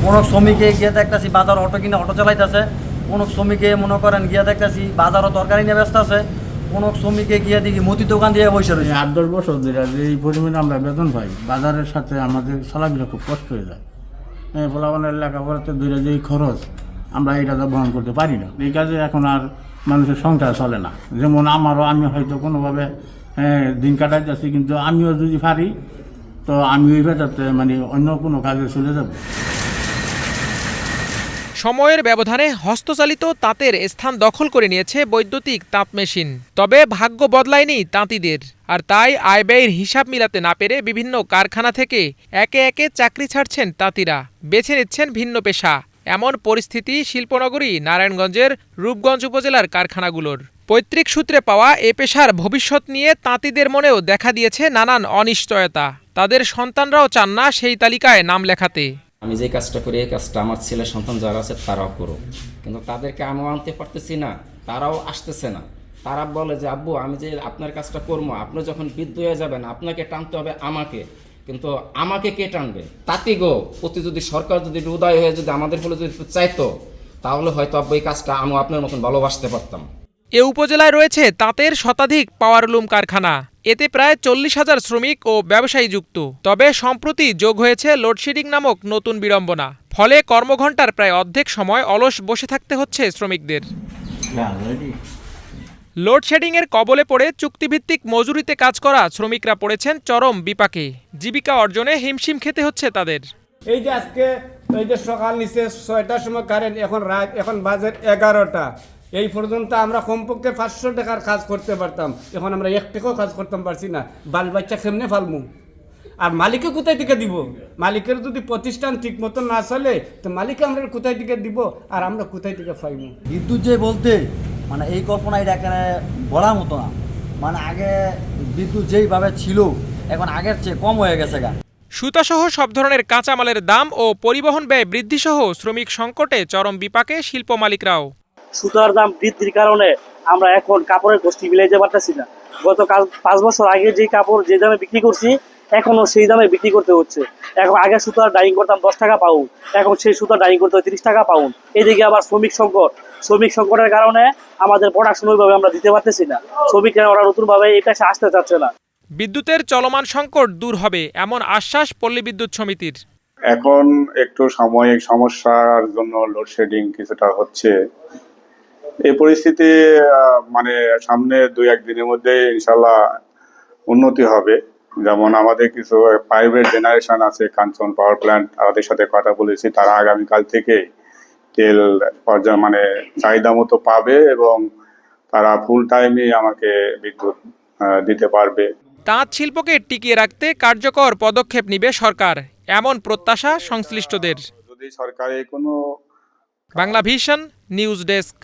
কোনো শ্রমিকে গিয়ে দেখতেছি বাজার অটো কিনে অটো চালাইতেছে, কোনো শ্রমিকে মনে করেন গিয়ে দেখতেছি বাজারও তরকারি নিয়ে ব্যস্ত আছে, কোনো শ্রমিকে গিয়ে দেখি মুদি দোকান দিয়ে বসে রয়েছে। 8-10 বছর ধরে এই পরিমাণে আমরা বেতন পাই, বাজারের সাথে আমাদের চলাফেরা খুব কষ্ট হয়ে যায়। হ্যাঁ, পোলাপানের লেখাপড়াতে দূরে যেই খরচ আমরা এটা তো বহন করতে পারি না। এই কাজে এখন আর মানুষের সংসার চলে না। যেমন আমি হয়তো কোনোভাবে দিন কাটাই যাচ্ছি, কিন্তু আমিও যদি পারি তো আমি ওই ভেতরতে মানে অন্য কোনো কাজে চলে যাব। সময়ের ব্যবধানে হস্তচালিত তাঁতের স্থান দখল করে নিয়েছে বৈদ্যুতিক তাঁত মেশিন। তবে ভাগ্য বদলায়নি তাঁতিদের, আর তাই আয় ব্যয়ের হিসাব মিলাতে না পেরে বিভিন্ন কারখানা থেকে একে একে চাকরি ছাড়ছেন তাঁতিরা, বেছে নিচ্ছেন ভিন্ন পেশা। এমন পরিস্থিতি শিল্পনগরী নারায়ণগঞ্জের রূপগঞ্জ উপজেলার কারখানাগুলোর। পৈতৃক সূত্রে পাওয়া এ পেশার ভবিষ্যৎ নিয়ে তাঁতিদের মনেও দেখা দিয়েছে নানান অনিশ্চয়তা। তাদের সন্তানরাও চান না সেই তালিকায় নাম লেখাতে। আমি যে কাজটা করি এই কাজটা আমার ছেলে সন্তান যারা আছে তারাও করো, কিন্তু তাদেরকে আমিও আনতে পারতেছি না, তারাও আসতেছে না। তারা বলে যে আব্বু আমি যে আপনার কাজটা করবো, আপনি যখন বৃদ্ধ হয়ে যাবেন আপনাকে টানতে হবে আমাকে, কিন্তু আমাকে কে টানবে? তাঁতি গো প্রতি যদি সরকার যদি উদয় হয়ে যদি আমাদের বলে যদি চাইতো, তাহলে হয়তো আব্বু এই কাজটা আমি আপনার মতন ভালোবাসতে পারতাম। এ উপজেলায় রয়েছে তাঁতের শতাধিক পাওয়ারলুম কারখানা। এতে প্রায় 40,000 শ্রমিক ও ব্যবসায়ী যুক্ত। তবে সম্প্রতি যোগ হয়েছে লোডশেডিং নামক নতুন বিড়ম্বনা। ফলে কর্মঘণ্টার প্রায় অর্ধেক সময় অলস বসে থাকতে হচ্ছে শ্রমিকদের। লোডশেডিংয়ের কবলে পড়ে চুক্তিভিত্তিক মজুরিতে কাজ করা শ্রমিকরা পড়েছেন চরম বিপাকে। জীবিকা অর্জনে হিমশিম খেতে হচ্ছে তাদের। এই যে আজকে এই যে সকাল নিচে 6টার সময় কারেন্ট, এখন রাত, এখন বাজে 11টা। এই পর্যন্ত আমরা কমপক্ষে 500 টাকার কাজ করতে পারতাম, এখন আমরা 1 টাকাও কাজ করতে পারছি না। বাল বাচ্চা কেমনে ফালমু? আর মালিককে কোথায় থেকে দিব? মালিকের যদি প্রতিষ্ঠান ঠিক মতো না চলে তো মালিককে আমরা কোথায় থেকে দিব, আর আমরা কোথায় থেকে পাইবো? বিদ্যুৎ যে বলতে মানে এই কল্পনা এটা এখানে বলার মতো না। মানে আগে বিদ্যুৎ যেইভাবে ছিল এখন আগের চেয়ে কম হয়ে গেছে গা। সুতাসহ সব ধরনের কাঁচামালের দাম ও পরিবহন ব্যয় বৃদ্ধিসহ শ্রমিক সংকটে চরম বিপাকে শিল্প মালিকরাও। সুতার দাম বৃদ্ধির কারণে আমরা এখন কাপড়ের গোষ্ঠী মিলাইতে পারতেছি না। গত 5 বছর আগে যে কাপড় যে দামে বিক্রি করছি এখনও সেই দামে বিক্রি করতে হচ্ছে। এখন আগে সুতার ডাইং করতাম 10 টাকা পাউন্ড, এখন সেই সুতার ডাইং করতে হয় 30 টাকা পাউন্ড। এদিকে আবার শ্রমিক সংকটের কারণে আমাদের প্রোডাকশন ওইভাবে আমরা দিতে পারতেছি না। শ্রমিকরা ওরা নতুনভাবে এই পেশে আসতে চাচ্ছে না। বিদ্যুতের চলমান সংকট দূর হবে এমন আশ্বাস পল্লী বিদ্যুৎ সমিতির। এখন একটু সাময়িক সমস্যার জন্য লোডশেডিং কিছুটা হচ্ছে। এই পরিস্থিতি মানে সামনে 2-1 দিনের মধ্যে ইনশাল্লাহ উন্নতি হবে। যেমন আমাদের কিছু প্রাইভেট জেনারেশন আছে, কাঞ্চন পাওয়ার প্ল্যান্ট, তাদের সাথে কথা বলেছি, তারা আগামীকাল থেকে তেল মানে চাহিদা মতো পাবে এবং তারা ফুল টাইমে আমাকে বিদ্যুৎ দিতে পারবে। তাঁত শিল্পকে টিকিয়ে রাখতে কার্যকর পদক্ষেপ নেবে সরকার, এমন প্রত্যাশা সংশ্লিষ্টদের। যদি সরকারের কোনো বাংলা ভিশন নিউজ ডেস্ক।